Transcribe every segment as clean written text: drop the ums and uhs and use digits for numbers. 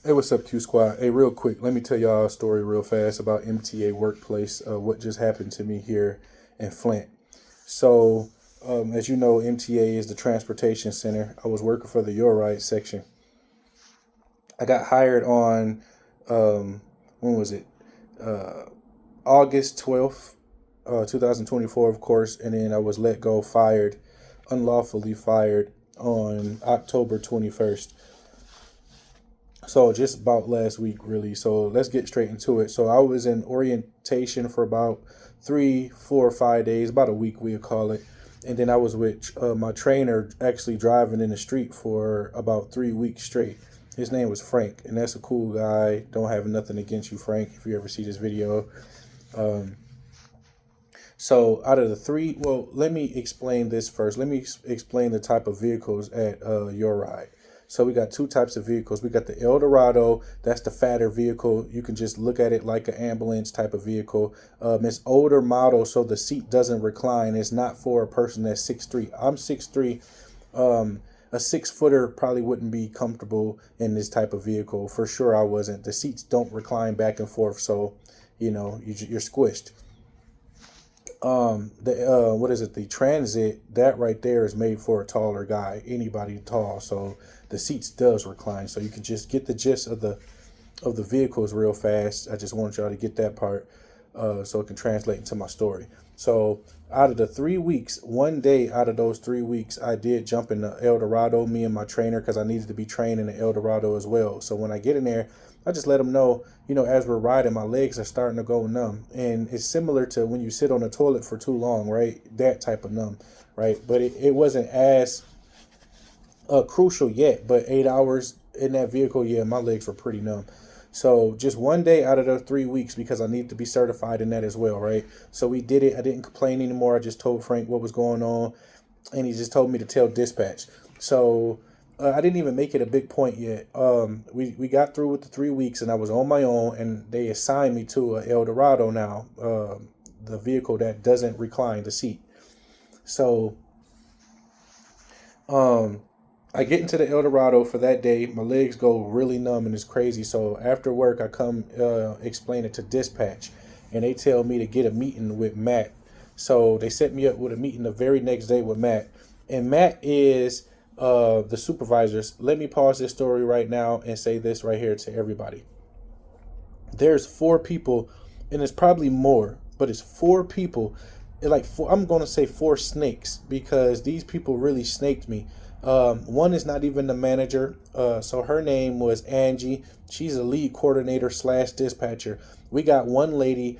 Hey, what's up, Q Squad? Hey, real quick, let me tell y'all a story real fast about MTA Workplace, what just happened to me here in Flint. So, as you know, MTA is the transportation center. I was working for the Your Ride section. I got hired on, when was it? August 12th, 2024, of course, and then I was let go, fired, unlawfully fired on October 21st. So just about last week, really. So let's get straight into it. So I was in orientation for about 3, 4, 5 days, about a week, we'll call it. And then I was with my trainer actually driving in the street for about 3 weeks straight. His name was Frank, and that's a cool guy. Don't have nothing against you, Frank, if you ever see this video. Um, so out of the three, well, let me explain this first. Let me explain the type of vehicles at Your Ride. So we got two types of vehicles. We got the El Dorado. That's the fatter vehicle. You can just look at it like an ambulance type of vehicle. It's older model, so the seat doesn't recline. It's not for a person that's 6'3". I'm 6'3". A 6-footer probably wouldn't be comfortable in this type of vehicle. For sure I wasn't. The seats don't recline back and forth, so you're squished. The what is it, the transit, that right there is made for a taller guy, anybody tall, so the seats does recline, so you can just get the gist of the vehicles real fast. I just want y'all to get that part, so it can translate into my story. So out of the 3 weeks, one day out of those 3 weeks, I did jump in the El Dorado, me and my trainer, because I needed to be trained in the El Dorado as well. So when I get in there, I just let them know, as we're riding, my legs are starting to go numb. And it's similar to when you sit on the toilet for too long, right? That type of numb, right? But it wasn't as crucial yet. But 8 hours in that vehicle, yeah, my legs were pretty numb. So just one day out of the 3 weeks, because I need to be certified in that as well, right? So we did it. I didn't complain anymore. I just told Frank what was going on, and he just told me to tell dispatch. So I didn't even make it a big point yet. We got through with the 3 weeks, and I was on my own, and they assigned me to a El Dorado now, the vehicle that doesn't recline the seat. So um, I get into the El Dorado for that day. My legs go really numb and it's crazy. So after work, I come explain it to dispatch, and they tell me to get a meeting with Matt. So they set me up with a meeting the very next day with Matt, and Matt is the supervisors. Let me pause this story right now and say this right here to everybody. There's four people, and it's probably more, but it's four people. Like four, I'm gonna say four snakes, because these people really snaked me. One is not even the manager. So her name was Angie. She's a lead coordinator slash dispatcher. We got one lady.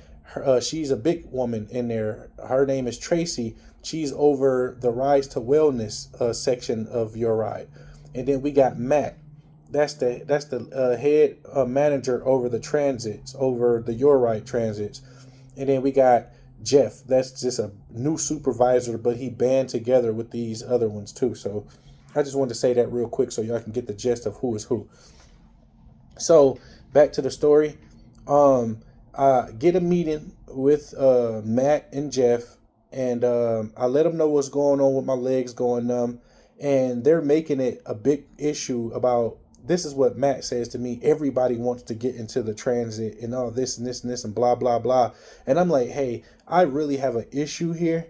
She's a big woman in there. Her name is Tracy. She's over the Rise to Wellness section of Your Ride. And then we got Matt. That's the head manager over the transits, over the Your Ride transits. And then we got Jeff. That's just a new supervisor, but he band together with these other ones too. So I just wanted to say that real quick so y'all can get the gist of who is who. So back to the story. I get a meeting with Matt and Jeff, and I let them know what's going on with my legs going numb, and they're making it a big issue about. This is what Matt says to me. Everybody wants to get into the transit and all this and this and this and blah, blah, blah. And I'm like, hey, I really have an issue here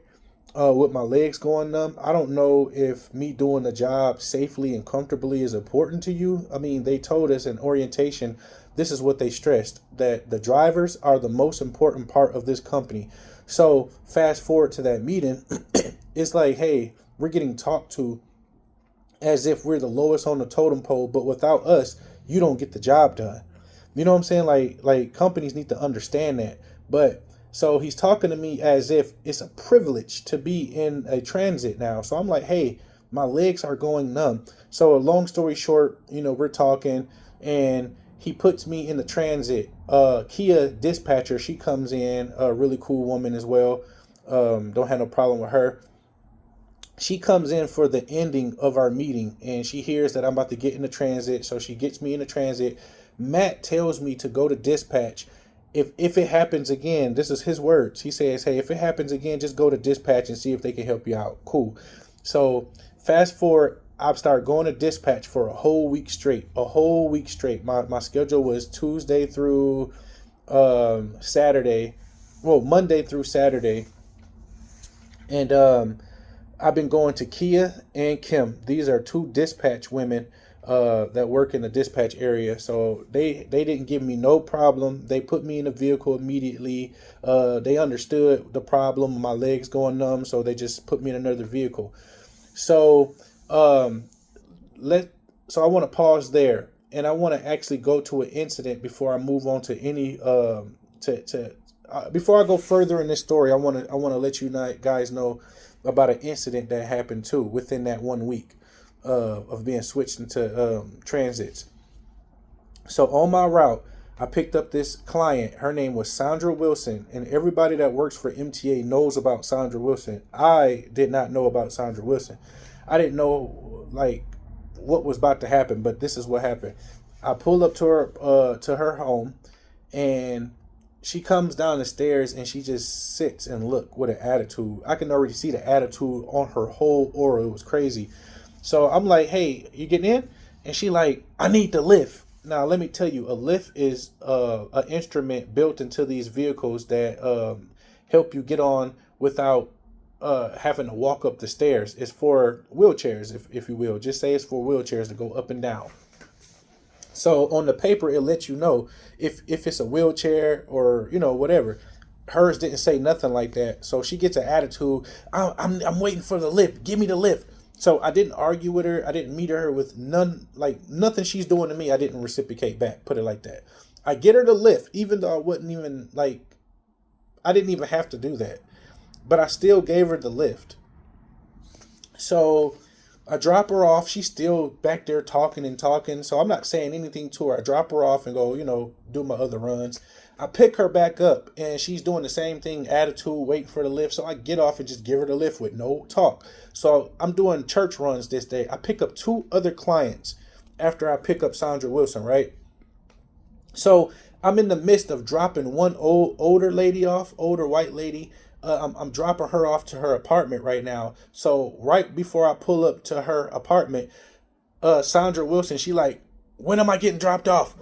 with my legs going numb. I don't know if me doing the job safely and comfortably is important to you. I mean, they told us in orientation, this is what they stressed, that the drivers are the most important part of this company. So fast forward to that meeting, it's like, hey, we're getting talked to as if we're the lowest on the totem pole, but without us, you don't get the job done. You know what I'm saying? Like companies need to understand that. But so he's talking to me as if it's a privilege to be in a transit now. So I'm like, hey, my legs are going numb. So a long story short, we're talking, and he puts me in the transit. Kia dispatcher, she comes in, a really cool woman as well. Don't have no problem with her. She comes in for the ending of our meeting, and she hears that I'm about to get in the transit, so she gets me in the transit. Matt tells me to go to dispatch. If it happens again, this is his words. He says, hey, if it happens again, just go to dispatch and see if they can help you out. Cool. So fast forward I started going to dispatch for a whole week straight. A whole week straight. My schedule was Tuesday through Saturday. Well, Monday through Saturday. And I've been going to Kia and Kim. These are two dispatch women that work in the dispatch area. So they didn't give me no problem. They put me in a vehicle immediately. They understood the problem, my legs going numb, so they just put me in another vehicle. So let so I want to pause there, and I want to actually go to an incident before I move on to any before I go further in this story. I want to let you guys know about an incident that happened too within that 1 week of being switched into transits. So on my route, I picked up this client. Her name was Sandra Wilson, and everybody that works for MTA knows about Sandra Wilson. I did not know about Sandra Wilson. I didn't know like what was about to happen, but this is what happened. I pulled up to her home, and she comes down the stairs and she just sits and look with an attitude. I can already see the attitude on her whole aura. It was crazy. So I'm like, hey, you getting in? And she like, I need the lift. Now, let me tell you, a lift is an instrument built into these vehicles that help you get on without having to walk up the stairs. It's for wheelchairs, if you will. Just say it's for wheelchairs to go up and down. So on the paper, it lets you know if it's a wheelchair or, whatever. Hers didn't say nothing like that. So she gets an attitude. I'm waiting for the lift. Give me the lift. So I didn't argue with her. I didn't meet her with nothing she's doing to me. I didn't reciprocate back. Put it like that. I get her the lift, even though I wouldn't even I didn't even have to do that. But I still gave her the lift. So I drop her off. She's still back there talking. So I'm not saying anything to her. I drop her off and go, do my other runs. I pick her back up and she's doing the same thing, attitude, waiting for the lift. So I get off and just give her the lift with no talk. So I'm doing church runs this day. I pick up 2 other clients after I pick up Sandra Wilson, right? So I'm in the midst of dropping one older white lady. I'm dropping her off to her apartment right now. So right before I pull up to her apartment, Sandra Wilson, she like, when am I getting dropped off?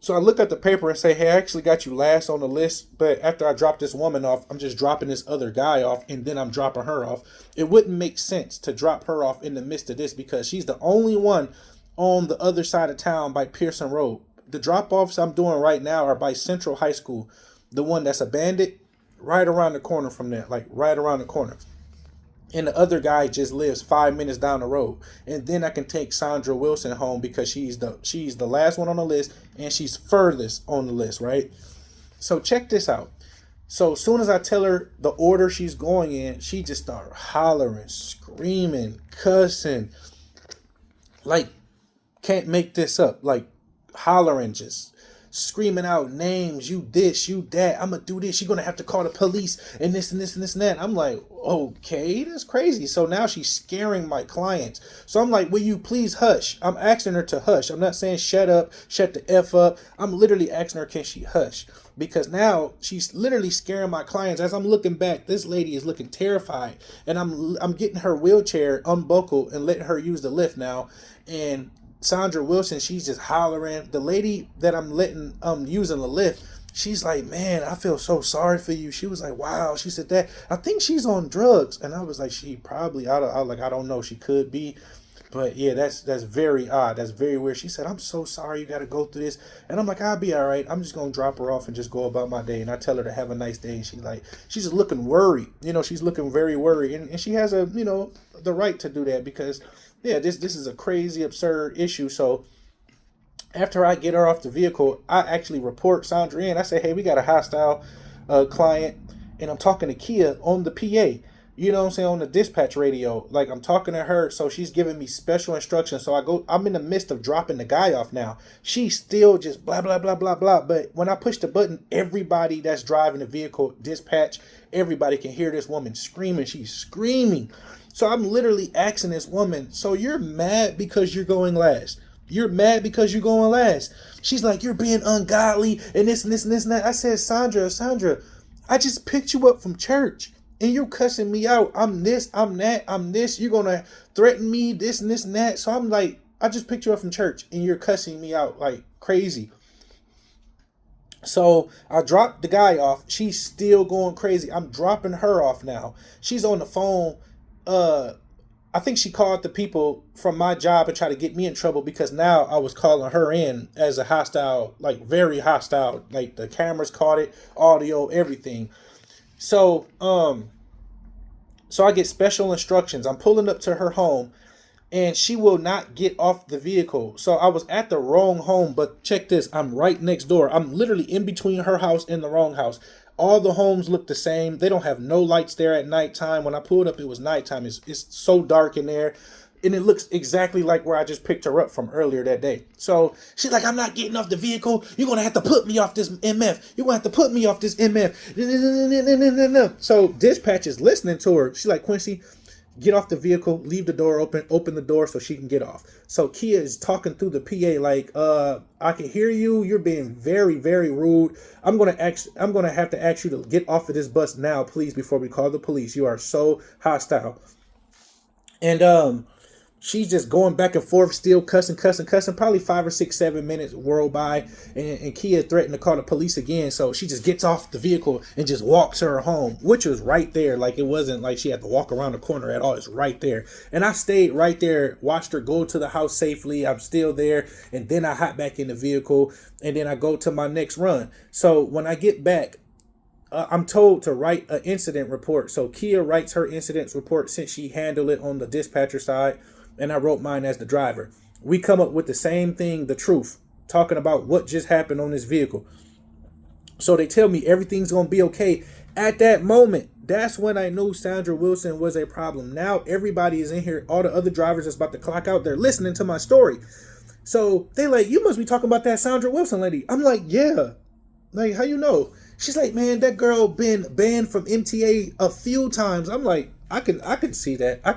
So I look at the paper and say, hey, I actually got you last on the list. But after I drop this woman off, I'm just dropping this other guy off and then I'm dropping her off. It wouldn't make sense to drop her off in the midst of this because she's the only one on the other side of town by Pearson Road. The drop-offs I'm doing right now are by Central High School, the one that's abandoned, right around the corner from there, like right around the corner. And the other guy just lives 5 minutes down the road. And then I can take Sandra Wilson home because she's the last one on the list and she's furthest on the list, right? So check this out. So as soon as I tell her the order she's going in, she just started hollering, screaming, cussing. Like, can't make this up. Like, hollering, just screaming out names, you this, you that, I'm gonna do this, you're gonna have to call the police, and this and this and this and that. I'm like, okay, that's crazy. So now she's scaring my clients. So I'm like, will you please hush? I'm asking her to hush. I'm not saying shut up, shut the F up. I'm literally asking her, can she hush? Because now she's literally scaring my clients. As I'm looking back, this lady is looking terrified, and I'm getting her wheelchair unbuckled and letting her use the lift now. And Sandra Wilson, she's just hollering. The lady that I'm letting using the lift, she's like, man, I feel so sorry for you. She was like, wow. She said that I think she's on drugs. And I was like, she probably, I don't know, she could be. But yeah, that's very odd. That's very weird. She said, I'm so sorry you got to go through this. And I'm like, I'll be all right. I'm just going to drop her off and just go about my day. And I tell her to have a nice day. And she's just looking worried. She's looking very worried. And she has the right to do that because, yeah, this is a crazy, absurd issue. So after I get her off the vehicle, I actually report Sandra in. I say, hey, we got a hostile client. And I'm talking to Kia on the PA. You know what I'm saying? On the dispatch radio. Like, I'm talking to her, so she's giving me special instructions. So I'm in the midst of dropping the guy off now. She's still just blah, blah, blah, blah, blah. But when I push the button, everybody that's driving the vehicle, dispatch, everybody can hear this woman screaming. She's screaming. So I'm literally asking this woman, so you're mad because you're going last? You're mad because you're going last? She's like, you're being ungodly and this and this and this and that. I said, Sandra, I just picked you up from church. and you cussing me out. I'm this, I'm that, I'm this. You're gonna threaten me, this and this and that. So I'm like, I just picked you up from church and you're cussing me out like crazy. So I dropped the guy off. She's still going crazy. I'm dropping her off now. She's on the phone. Uh, I think she called the people from my job and tried to get me in trouble because now I was calling her in as a hostile, like very hostile. Like the cameras caught it, audio, everything. So, so I get special instructions. I'm pulling up to her home and she will not get off the vehicle. So I was at the wrong home, but check this. I'm right next door. I'm literally in between her house and the wrong house. All the homes look the same. They don't have no lights there at nighttime. When I pulled up, it was nighttime. It's so dark in there. And it looks exactly like where I just picked her up from earlier that day. So she's like, I'm not getting off the vehicle. You're going to have to put me off this MF. You're going to have to put me off this MF. So dispatch is listening to her. She's like, Quincy, get off the vehicle, leave the door open the door so she can get off. So Kia is talking through the PA like, I can hear you. You're being very, very rude. I'm gonna have to ask you to get off of this bus now, please, before we call the police. You are so hostile. And she's just going back and forth, still cussing. Probably 5 or 6, 7 minutes roll by, and Kia threatened to call the police again. So she just gets off the vehicle and just walks her home, which was right there. Like, it wasn't like she had to walk around the corner at all. It's right there. And I stayed right there, watched her go to the house safely. I'm still there. And then I hop back in the vehicle, and then I go to my next run. So when I get back, I'm told to write an incident report. So Kia writes her incident report since she handled it on the dispatcher side, and I wrote mine as the driver. We come up with the same thing, the truth, talking about what just happened on this vehicle. So they tell me everything's going to be okay. At that moment, that's when I knew Sandra Wilson was a problem. Now everybody is in here. All the other drivers that's about to clock out, they're listening to my story. So they like, you must be talking about that Sandra Wilson lady. I'm like, yeah. Like, how you know? She's like, man, that girl been banned from MTA a few times. I'm like, I can see that. I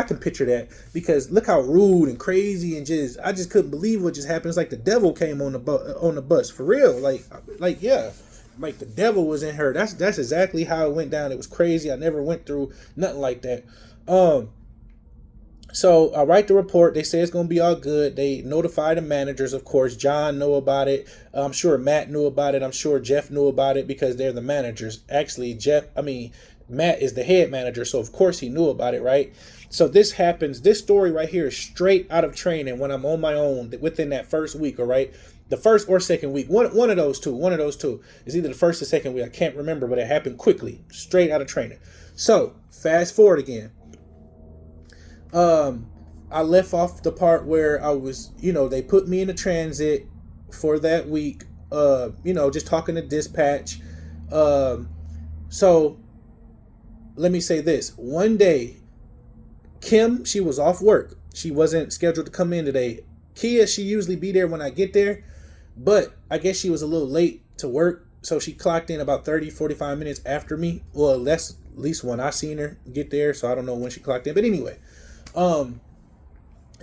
can picture that, because look how rude and crazy and I just couldn't believe what just happened. It's like the devil came on the bus for real. Like yeah, like the devil was in her. That's exactly how it went down. It was crazy. I never went through nothing like that. So I write the report. They say it's going to be all good. They notify the managers, of course. John knew about it. I'm sure Matt knew about it. I'm sure Jeff knew about it because they're the managers. Actually, Matt is the head manager, so of course he knew about it, right? So this happens. This story right here is straight out of training when I'm on my own within that first week, all right? The first or second week. One of those two. It's either the first or second week. I can't remember, but it happened quickly. Straight out of training. So, fast forward again. I left off the part where I was, they put me in a transit for that week, just talking to dispatch. So let me say this. One day, Kim, she was off work. She wasn't scheduled to come in today. Kia, she usually be there when I get there, but I guess she was a little late to work. So she clocked in about 30, 45 minutes after me. Well, that's at least when I seen her get there. So I don't know when she clocked in, but anyway.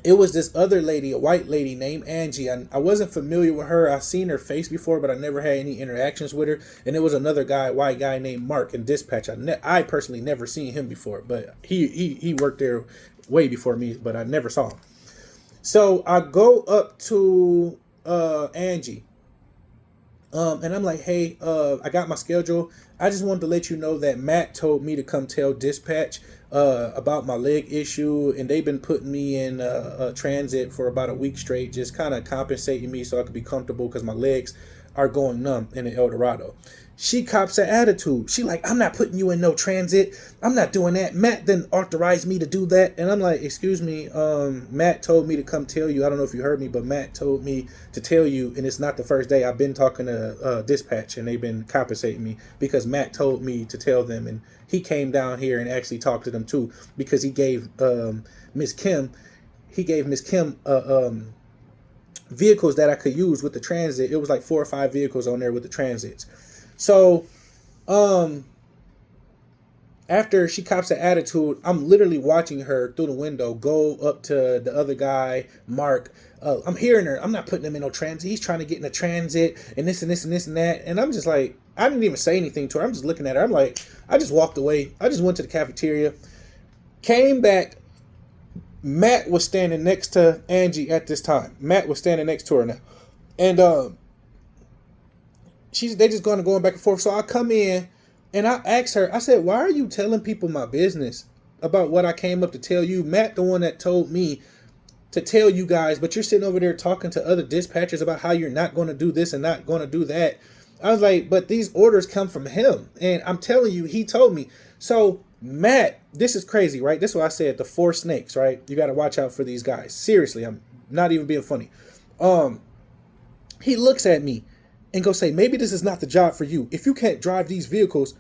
It was this other lady, a white lady named Angie. I wasn't familiar with her. I've seen her face before, but I never had any interactions with her. And there was another guy, white guy named Mark in dispatch. I personally never seen him before, but he worked there way before me, but I never saw him. So I go up to Angie. And I'm like, hey, I got my schedule. I just wanted to let you know that Matt told me to come tell dispatch about my leg issue, and they've been putting me in a transit for about a week straight, just kind of compensating me so I could be comfortable because my legs are going numb in the El Dorado. She cops an attitude. She like, I'm not putting you in no transit. I'm not doing that. Matt then authorized me to do that. And I'm like, excuse me, Matt told me to come tell you. I don't know if you heard me, but Matt told me to tell you, and it's not the first day. I've been talking to dispatch, and they've been compensating me because Matt told me to tell them, and he came down here and actually talked to them too, because he gave Miss Kim vehicles that I could use with the transit. It was like 4 or 5 vehicles on there with the transits. So, after she cops an attitude, I'm literally watching her through the window go up to the other guy, Mark. I'm hearing her. I'm not putting him in no transit. He's trying to get in a transit and this and this and this and that. And I'm just like, I didn't even say anything to her. I'm just looking at her. I'm like, I just walked away. I just went to the cafeteria, came back. Matt was standing next to Angie at this time. Matt was standing next to her now. And they just going back and forth. So I come in and I asked her, I said, why are you telling people my business about what I came up to tell you? Matt, the one that told me to tell you guys, but you're sitting over there talking to other dispatchers about how you're not going to do this and not going to do that. I was like, but these orders come from him. And I'm telling you, he told me. So Matt, this is crazy, right? This is what I said, the 4 snakes, right? You got to watch out for these guys. Seriously, I'm not even being funny. He looks at me and goes, say, maybe this is not the job for you. If you can't drive these vehicles.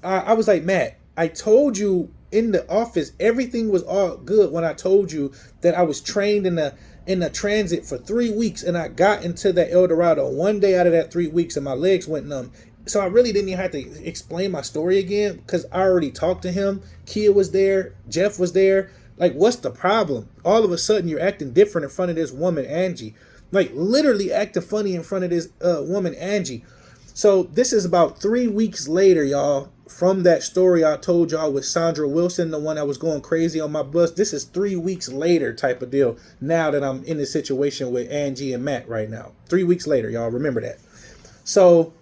I was like, Matt, I told you in the office, everything was all good when I told you that I was trained in the transit for 3 weeks, and I got into the El Dorado one day out of that 3 weeks and my legs went numb. So I really didn't even have to explain my story again because I already talked to him. Kia was there. Jeff was there. Like, what's the problem? All of a sudden, you're acting different in front of this woman, Angie. Like, literally acting funny in front of this woman, Angie. So this is about 3 weeks later, y'all, from that story I told y'all with Sandra Wilson, the one that was going crazy on my bus. This is 3 weeks later type of deal now that I'm in this situation with Angie and Matt right now. 3 weeks later, y'all. Remember that. So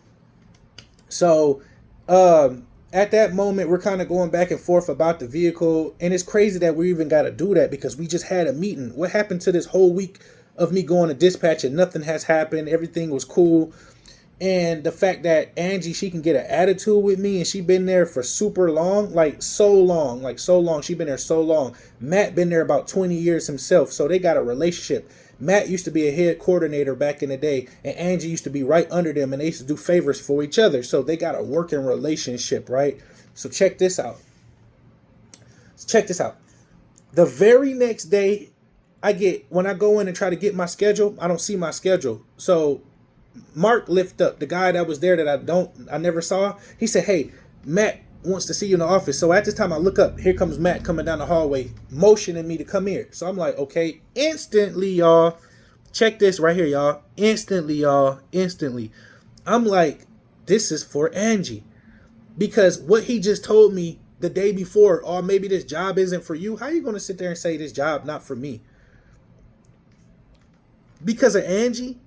at that moment, we're kind of going back and forth about the vehicle. And it's crazy that we even got to do that because we just had a meeting. What happened to this whole week of me going to dispatch and nothing has happened? Everything was cool. And the fact that Angie, she can get an attitude with me and she been there for super long, like so long. She been there so long. Matt been there about 20 years himself. So they got a relationship. Matt used to be a head coordinator back in the day, and Angie used to be right under them, and they used to do favors for each other. So they got a working relationship, right? So check this out. The very next day, when I go in and try to get my schedule, I don't see my schedule. So Mark lift up, the guy that was there that I never saw. He said, hey, Matt wants to see you in the office. So at this time I look up, here comes Matt coming down the hallway, motioning me to come here. So I'm like, okay, instantly, y'all, check this right here, y'all. Instantly. I'm like, this is for Angie. Because what he just told me the day before, or maybe this job isn't for you. How are you going to sit there and say this job not for me? Because of Angie?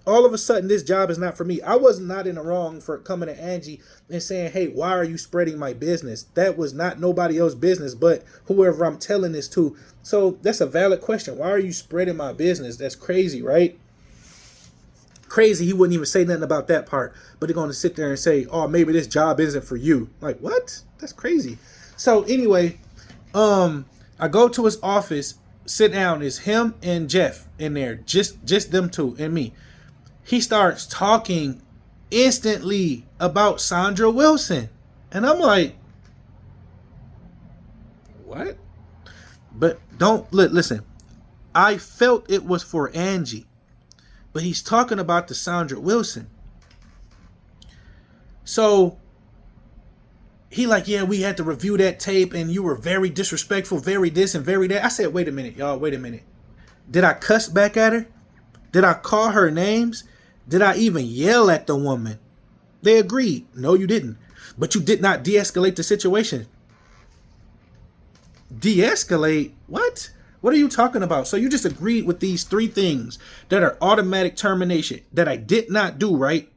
All of a sudden, this job is not for me. I was not in the wrong for coming to Angie and saying, hey, why are you spreading my business? That was not nobody else's business but whoever I'm telling this to. So that's a valid question. Why are you spreading my business? That's crazy, right? Crazy. He wouldn't even say nothing about that part. But they're going to sit there and say, oh, maybe this job isn't for you. Like, what? That's crazy. So anyway, I go to his office, sit down. It's him and Jeff in there. Just them two and me. He starts talking instantly about Sandra Wilson. And I'm like, what? But listen. I felt it was for Angie. But he's talking about the Sandra Wilson. So he like, yeah, we had to review that tape and you were very disrespectful, very this and very that. I said, wait a minute, y'all, wait a minute. Did I cuss back at her? Did I call her names? Did I even yell at the woman? They agreed. No, you didn't. But you did not de-escalate the situation. De-escalate? What? What are you talking about? So you just agreed with these 3 things that are automatic termination that I did not do, right?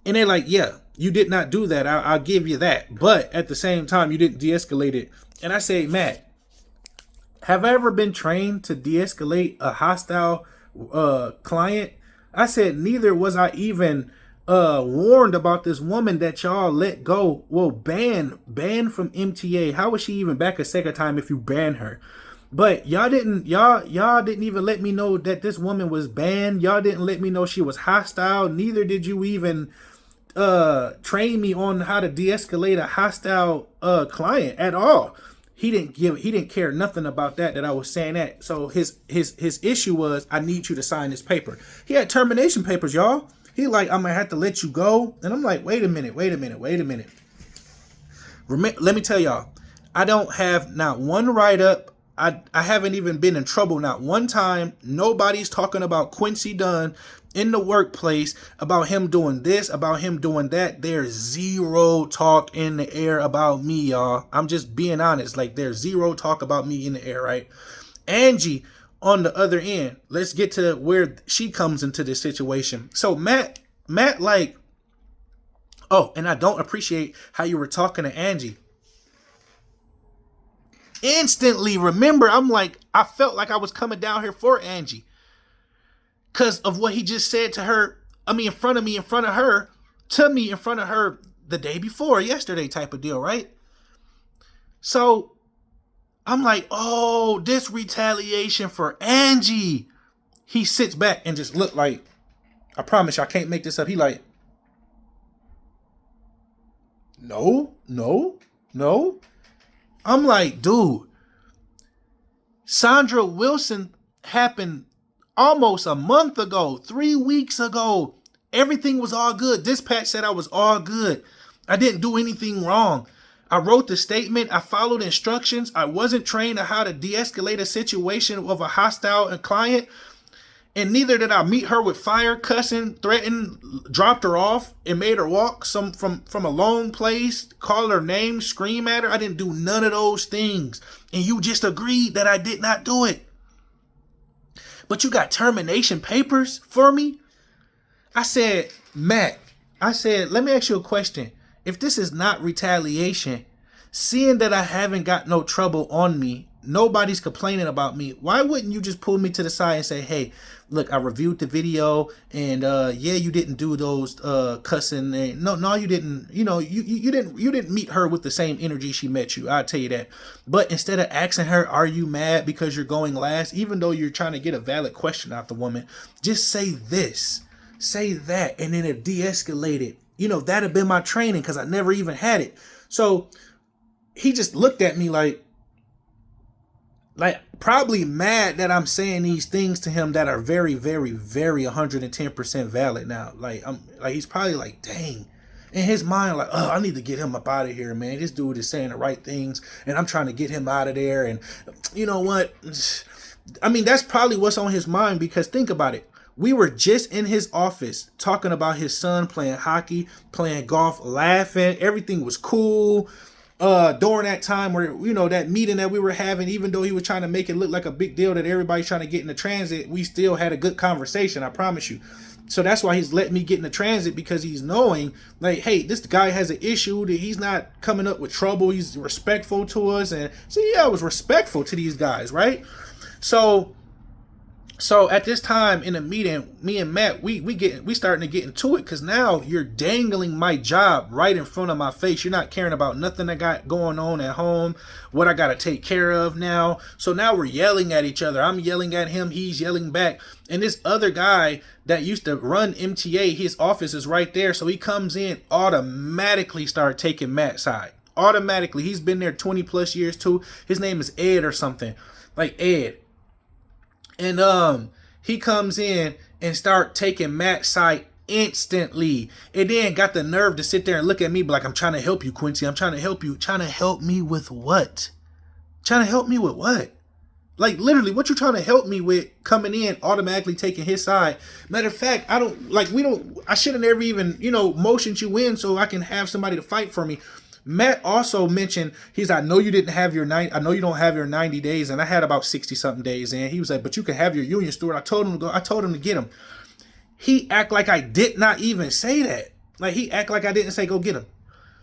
And they're like, yeah, you did not do that. I'll give you that. But at the same time, you didn't de-escalate it. And I say, Matt, have I ever been trained to de-escalate a hostile client? I said, neither was I even warned about this woman that y'all let go. Well, banned from MTA. How was she even back a second time if you ban her? But y'all didn't even let me know that this woman was banned. Y'all didn't let me know she was hostile. Neither did you even train me on how to de-escalate a hostile client at all. He didn't care nothing about that I was saying that. So his issue was, I need you to sign this paper. He had termination papers, y'all. He like, I'm gonna have to let you go. And I'm like, wait a minute. Let me tell y'all, I don't have not one write-up, I haven't even been in trouble not one time. Nobody's talking about Quincy Dunn in the workplace, about him doing this, about him doing that. There's zero talk in the air about me, y'all. I'm just being honest. Like, there's zero talk about me in the air, right? Angie, on the other end, let's get to where she comes into this situation. So Matt, like, oh, and I don't appreciate how you were talking to Angie. Instantly, remember, I'm like, I felt like I was coming down here for Angie because of what he just said to her. I mean, in front of her, to me, in front of her the day before, yesterday type of deal, right? So I'm like, oh, this retaliation for Angie. He sits back and just looked like, I promise you, I can't make this up. He like, no. I'm like, dude, Sandra Wilson happened almost a month ago, 3 weeks ago. Everything was all good. Dispatch said I was all good. I didn't do anything wrong. I wrote the statement. I followed instructions. I wasn't trained on how to de-escalate a situation of a hostile client. And neither did I meet her with fire, cussing, threatened, dropped her off, and made her walk from a long place, call her name, scream at her. I didn't do none of those things. And you just agreed that I did not do it. But you got termination papers for me? I said, Matt, let me ask you a question. If this is not retaliation, seeing that I haven't got no trouble on me, nobody's complaining about me, why wouldn't you just pull me to the side and say, hey, look, I reviewed the video and yeah, you didn't do those cussing and no you didn't, you didn't meet her with the same energy she met you, I'll tell you that. But instead of asking her, are you mad because you're going last, even though you're trying to get a valid question out the woman, just say this, say that, and then it de-escalated. That'd have been my training because I never even had it. So he just looked at me like probably mad that I'm saying these things to him that are very, very, very 110% valid now. He's probably like, dang, in his mind, like, oh, I need to get him up out of here, man. This dude is saying the right things and I'm trying to get him out of there. And you know what? I mean, that's probably what's on his mind, because think about it. We were just in his office talking about his son playing hockey, playing golf, laughing. Everything was cool. During that time where, that meeting that we were having, even though he was trying to make it look like a big deal that everybody's trying to get in the transit, we still had a good conversation, I promise you. So that's why he's letting me get in the transit, because he's knowing, like, hey, this guy has an issue, that he's not coming up with trouble. He's respectful to us. And so, yeah, I was respectful to these guys, right? So at this time in the meeting, me and Matt, we starting to get into it, because now you're dangling my job right in front of my face. You're not caring about nothing I got going on at home, what I got to take care of now. So now we're yelling at each other. I'm yelling at him. He's yelling back. And this other guy that used to run MTA, his office is right there. So he comes in, automatically start taking Matt's side. Automatically. He's been there 20 plus years too. His name is Ed or something. Like Ed. And he comes in and start taking Matt's side instantly. And then got the nerve to sit there and look at me like, I'm trying to help you, Quincy. I'm trying to help you. Trying to help me with what? Trying to help me with what? Like, literally, what you trying to help me with, coming in, automatically taking his side? Matter of fact, I should have never even, motioned you in so I can have somebody to fight for me. Matt also mentioned, I know you don't have your 90 days, and I had about 60 something days, and he was like, but you can have your union steward. I told him to get him. He act like I did not even say that. Like, he act like I didn't say go get him,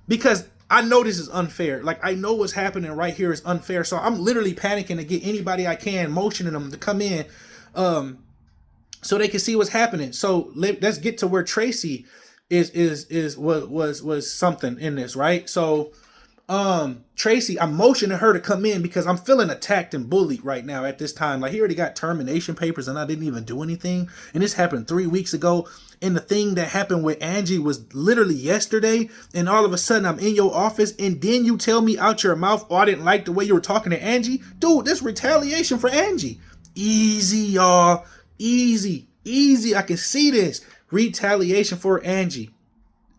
because I know this is unfair. Like, I know what's happening right here is unfair. So I'm literally panicking to get anybody I can, motioning them to come in, so they can see what's happening. So let's get to where Tracy was something in this, right? So Tracy, I'm motioning her to come in because I'm feeling attacked and bullied right now at this time. Like, he already got termination papers and I didn't even do anything. And this happened 3 weeks ago. And the thing that happened with Angie was literally yesterday. And all of a sudden I'm in your office and then you tell me out your mouth, oh, I didn't like the way you were talking to Angie. Dude, this retaliation for Angie. Easy, y'all. Easy. I can see this. Retaliation for Angie.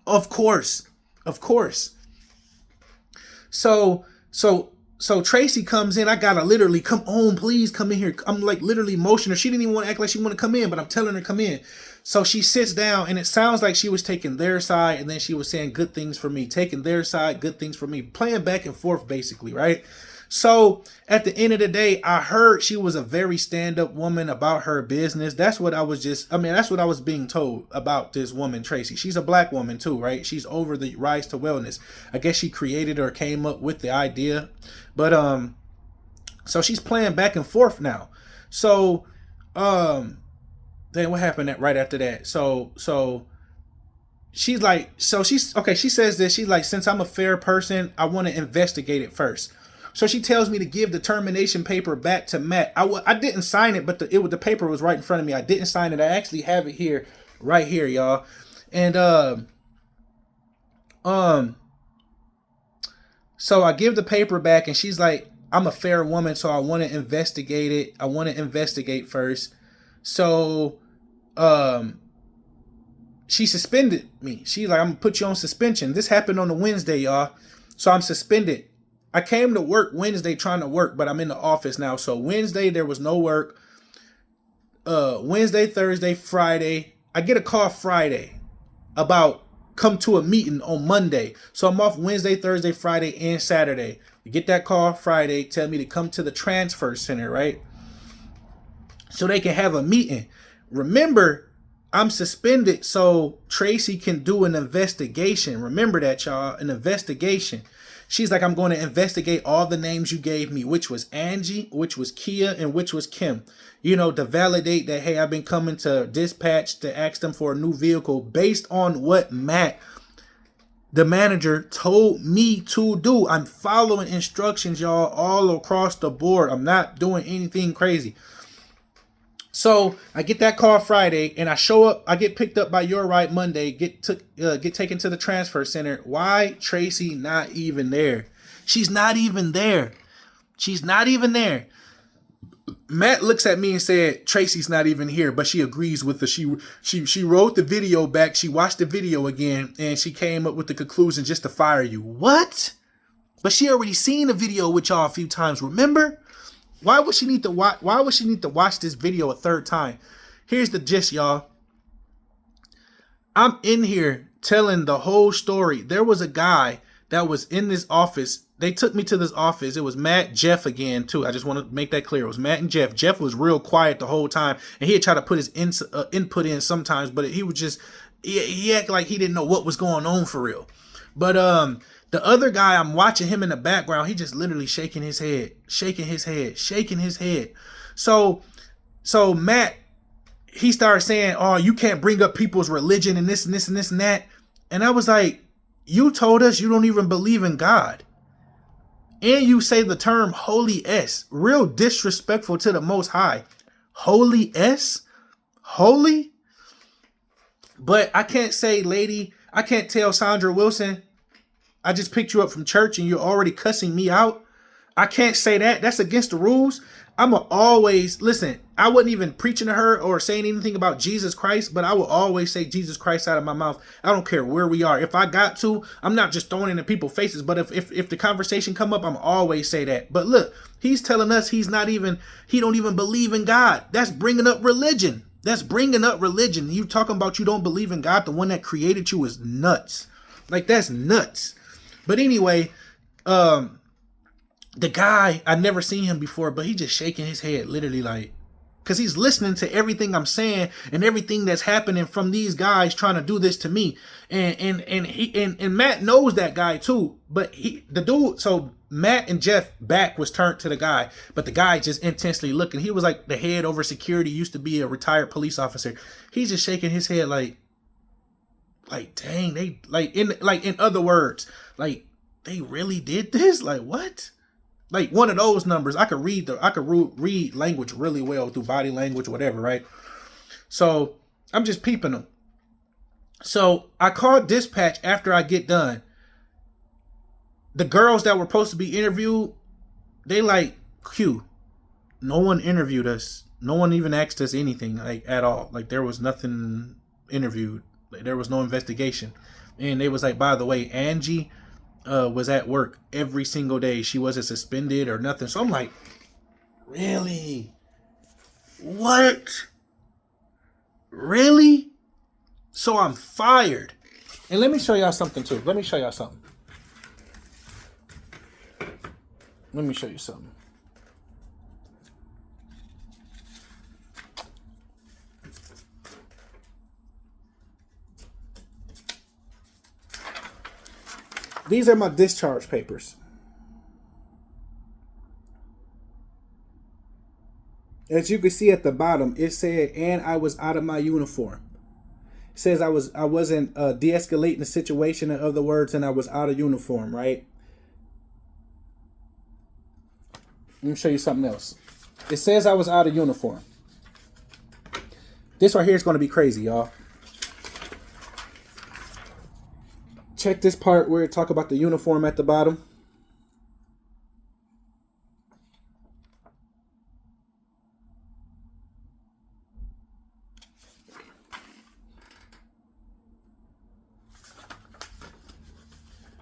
Of course. So So Tracy comes in. I gotta literally, come on, please come in here. I'm like literally motioning her. She didn't even want to act like she want to come in, but I'm telling her come in. So she sits down, and it sounds like she was taking their side, and then she was saying good things for me, taking their side, good things for me, playing back and forth basically, right? So at the end of the day, I heard she was a very stand-up woman about her business. That's what I was that's what I was being told about this woman, Tracy. She's a black woman too, right? She's over the rise to wellness. I guess she created or came up with the idea. But so she's playing back and forth now. So then what happened right after that? So she's like, she says this, she's like, since I'm a fair person, I want to investigate it first. So she tells me to give the termination paper back to Matt. I didn't sign it, but the paper was right in front of me. I didn't sign it. I actually have it here, right here, y'all. And so I give the paper back, and she's like, I'm a fair woman, so I want to investigate it. I want to investigate first. So she suspended me. She's like, I'm gonna put you on suspension. This happened on a Wednesday, y'all. So I'm suspended. I came to work Wednesday trying to work, but I'm in the office now. So Wednesday, there was no work. Wednesday, Thursday, Friday. I get a call Friday about come to a meeting on Monday. So I'm off Wednesday, Thursday, Friday, and Saturday. I get that call Friday, tell me to come to the transfer center, right? So they can have a meeting. Remember, I'm suspended so Tracy can do an investigation. Remember that, y'all, an investigation. She's like, I'm going to investigate all the names you gave me, which was Angie, which was Kia, and which was Kim. You know, to validate that, hey, I've been coming to dispatch to ask them for a new vehicle based on what Matt, the manager, told me to do. I'm following instructions, y'all, all across the board. I'm not doing anything crazy. So I get that call Friday, and I show up. I get picked up by Your Right Monday. Get taken to the transfer center. Why Tracy not even there? She's not even there. She's not even there. Matt looks at me and said, Tracy's not even here, but she agrees with the she wrote the video back. She watched the video again, and she came up with the conclusion just to fire you. What? But she already seen the video with y'all a few times. Remember? Why would she need to watch? Why would she need to watch this video a third time? Here's the gist, y'all. I'm in here telling the whole story. There was a guy that was in this office. They took me to this office. It was Matt, Jeff again, too. I just want to make that clear. It was Matt and Jeff. Jeff was real quiet the whole time, and he had tried to put his input in sometimes, but he was just, he acted like he didn't know what was going on for real. But the other guy, I'm watching him in the background. He just literally shaking his head. So Matt, he started saying, oh, you can't bring up people's religion and this and this and this and that. And I was like, you told us you don't even believe in God. And you say the term holy S. Real disrespectful to the Most High. Holy S? Holy? But I can't say, lady, I can't tell Sandra Wilson, I just picked you up from church and you're already cussing me out. I can't say that. That's against the rules. I'm always, listen, I wasn't even preaching to her or saying anything about Jesus Christ, but I will always say Jesus Christ out of my mouth. I don't care where we are. If I got to, I'm not just throwing it in people's faces, but if the conversation come up, I'm always say that. But look, he's telling us he don't even believe in God. That's bringing up religion. You talking about you don't believe in God, the one that created you, is nuts. Like, that's nuts. But anyway, the guy, I've never seen him before, but he just shaking his head, literally, like, because he's listening to everything I'm saying and everything that's happening from these guys trying to do this to me. And Matt knows that guy too, but so Matt and Jeff back was turned to the guy, but the guy just intensely looking. He was like the head over security, used to be a retired police officer. He's just shaking his head like dang, in other words, like, they really did this? Like, what? Like, one of those numbers. I could read language really well through body language, whatever, right? So I'm just peeping them. So I called dispatch after I get done. The girls that were supposed to be interviewed, they like, Q, no one interviewed us. No one even asked us anything, like, at all. Like, there was nothing interviewed. Like, there was no investigation. And they was like, by the way, Angie was at work every single day. She wasn't suspended or nothing. So I'm like, really? What? Really? So I'm fired. And let me show y'all something too. Let me show y'all something. Let me show you something. These are my discharge papers. As you can see at the bottom, it said, and I was out of my uniform. It says I wasn't de-escalating the situation, in other words, and I was out of uniform, right? Let me show you something else. It says I was out of uniform. This right here is going to be crazy, y'all. Check this part where it talk about the uniform at the bottom.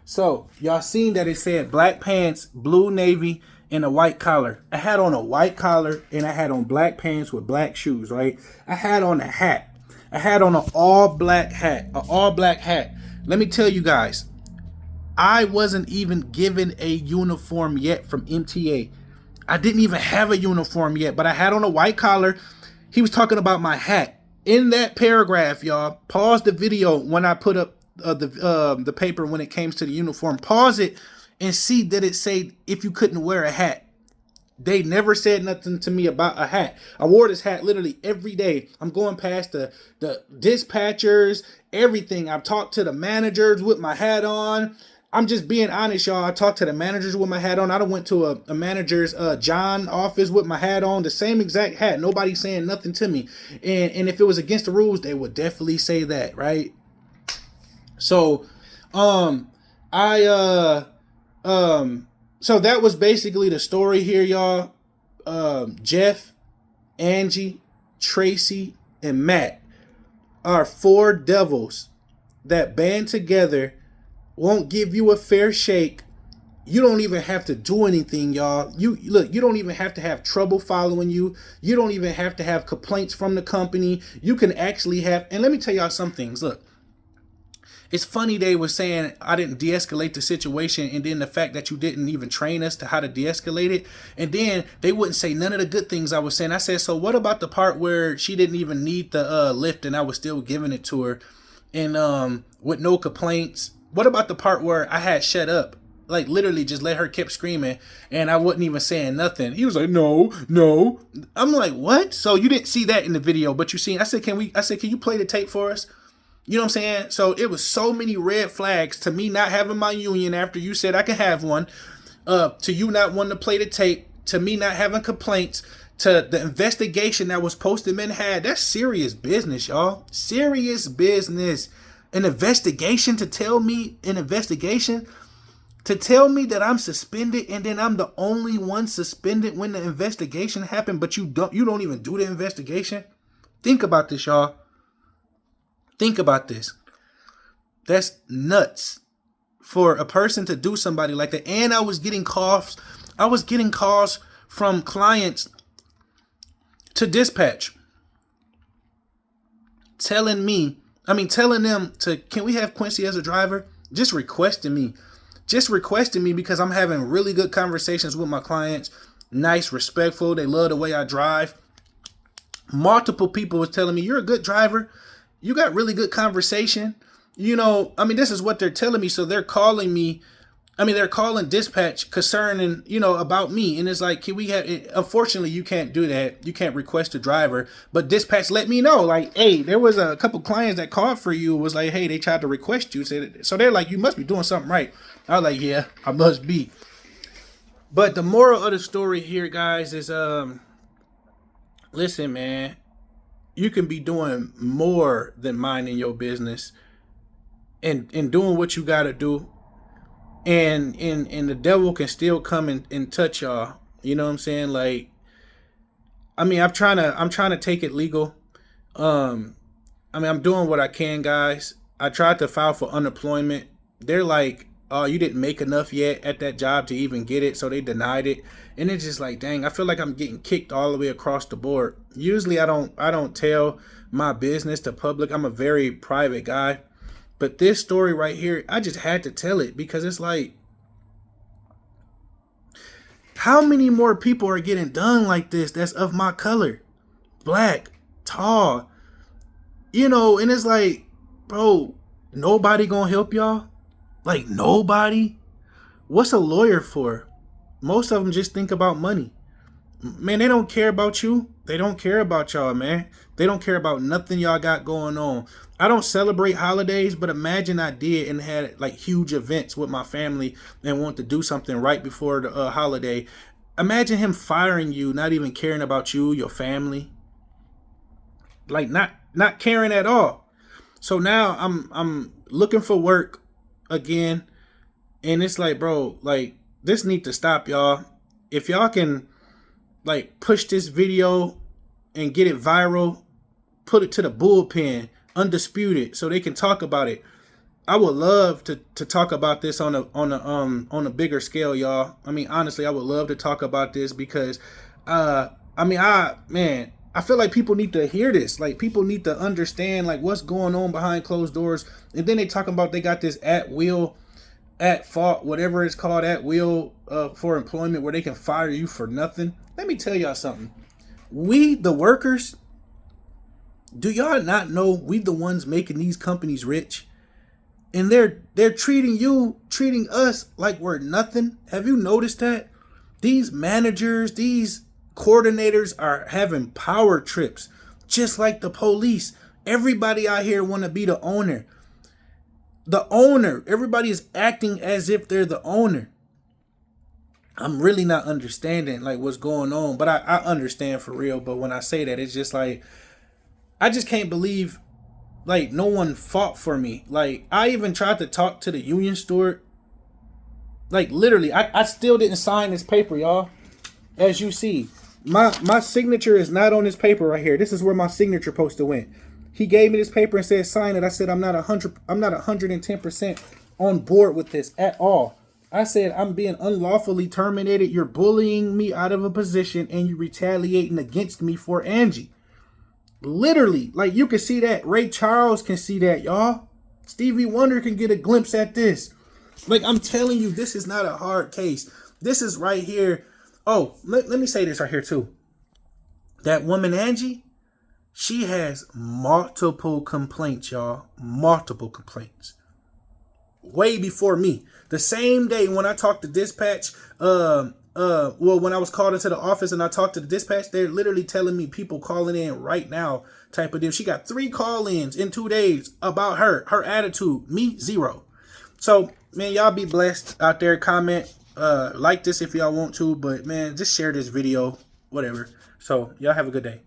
So y'all seen that it said black pants, blue navy, and a white collar. I had on a white collar and I had on black pants with black shoes, right? I had on a hat. I had on an all black hat. Let me tell you guys, I wasn't even given a uniform yet from MTA. I didn't even have a uniform yet, but I had on a white collar. He was talking about my hat. In that paragraph, y'all, pause the video when I put up the paper when it came to the uniform. Pause it and see that it said if you couldn't wear a hat. They never said nothing to me about a hat. I wore this hat literally every day. I'm going past the dispatchers, everything. I've talked to the managers with my hat on. I'm just being honest, y'all. I talked to the managers with my hat on. I done went to a manager's John office with my hat on, the same exact hat. Nobody saying nothing to me. And if it was against the rules, they would definitely say that, right? So, so that was basically the story here, y'all. Jeff, Angie, Tracy, and Matt are 4 devils that band together, won't give you a fair shake. You don't even have to do anything, y'all. You don't even have to have trouble following you. You don't even have to have complaints from the company. You can actually have, and let me tell y'all some things. Look, it's funny they were saying I didn't de-escalate the situation, and then the fact that you didn't even train us to how to de-escalate it, and then they wouldn't say none of the good things I was saying. I said, so what about the part where she didn't even need the lift and I was still giving it to her, and with no complaints? What about the part where I had shut up? Like literally just let her keep screaming and I wasn't even saying nothing. He was like, no. I'm like, what? So you didn't see that in the video, but you seen, I said, can you play the tape for us? You know what I'm saying? So it was so many red flags to me not having my union after you said I could have one, to you not wanting to play the tape, to me not having complaints, to the investigation that was Postman had. That's serious business, y'all. Serious business. An investigation to tell me that I'm suspended and then I'm the only one suspended when the investigation happened, but you don't even do the investigation. Think about this, y'all. Think about this. That's nuts for a person to do somebody like that. And I was getting calls from clients to dispatch telling them to, can we have Quincy as a driver? Just requesting me because I'm having really good conversations with my clients. Nice, respectful. They love the way I drive. Multiple people was telling me, you're a good driver. You got really good conversation. This is what they're telling me. So they're calling me. They're calling dispatch concerning, about me. And it's like, can we have it? Unfortunately, you can't do that. You can't request a driver. But dispatch let me know, like, hey, there was a couple clients that called for you. It was like, hey, they tried to request you. So they're like, you must be doing something right. I was like, yeah, I must be. But the moral of the story here, guys, is, listen, man, you can be doing more than minding your business and doing what you got to do. And the devil can still come and touch y'all. You know what I'm saying? Like, I'm trying to take it legal. I'm doing what I can, guys. I tried to file for unemployment. They're like, oh, you didn't make enough yet at that job to even get it, so they denied it. And it's just like, dang, I feel like I'm getting kicked all the way across the board. Usually I don't tell my business to public. I'm a very private guy. But this story right here, I just had to tell it because it's like, how many more people are getting done like this that's of my color? Black, tall, and it's like, bro, nobody gonna help y'all? Like, nobody? What's a lawyer for? Most of them just think about money. Man, they don't care about you. They don't care about y'all, man. They don't care about nothing y'all got going on. I don't celebrate holidays, but imagine I did and had like huge events with my family and want to do something right before the holiday. Imagine him firing you, not even caring about you, your family. Like not caring at all. So now I'm looking for work again, and it's like, bro, like this need to stop, y'all. If y'all can like push this video and get it viral, put it to the bullpen, undisputed, so they can talk about it. I would love to talk about this on a bigger scale, y'all. I mean, honestly, I would love to talk about this because I feel like people need to hear this. Like, people need to understand like what's going on behind closed doors. And then they talking about they got this at fault, whatever it's called, at will for employment, where they can fire you for nothing. Let me tell y'all something. We, the workers, do y'all not know we the ones making these companies rich? And they're treating us like we're nothing. Have you noticed that? These managers, these coordinators are having power trips, just like the police. Everybody out here want to be the owner. Everybody is acting as if they're the owner. I'm really not understanding like what's going on, but I understand for real. But when I say that, it's just like, I just can't believe like no one fought for me. Like, I even tried to talk to the union steward. Like, literally, I still didn't sign this paper, y'all. As you see, my signature is not on this paper right here. This is where my signature poster went. He gave me this paper and said sign it. I said I'm not 110% on board with this at all. I said I'm being unlawfully terminated. You're bullying me out of a position and you retaliating against me for Angie. Literally, like, you can see that. Ray Charles can see that, y'all. Stevie Wonder can get a glimpse at this. Like, I'm telling you, this is not a hard case. This is right here. Oh, let me say this right here too. That woman, Angie, she has multiple complaints, y'all. Multiple complaints. Way before me. The same day when I talked to dispatch, when I was called into the office and I talked to the dispatch, they're literally telling me people calling in right now type of deal. She got 3 call-ins in 2 days about her attitude. Me, 0. So, man, y'all be blessed out there. Comment, like this if y'all want to, but man, just share this video, whatever. So, y'all have a good day.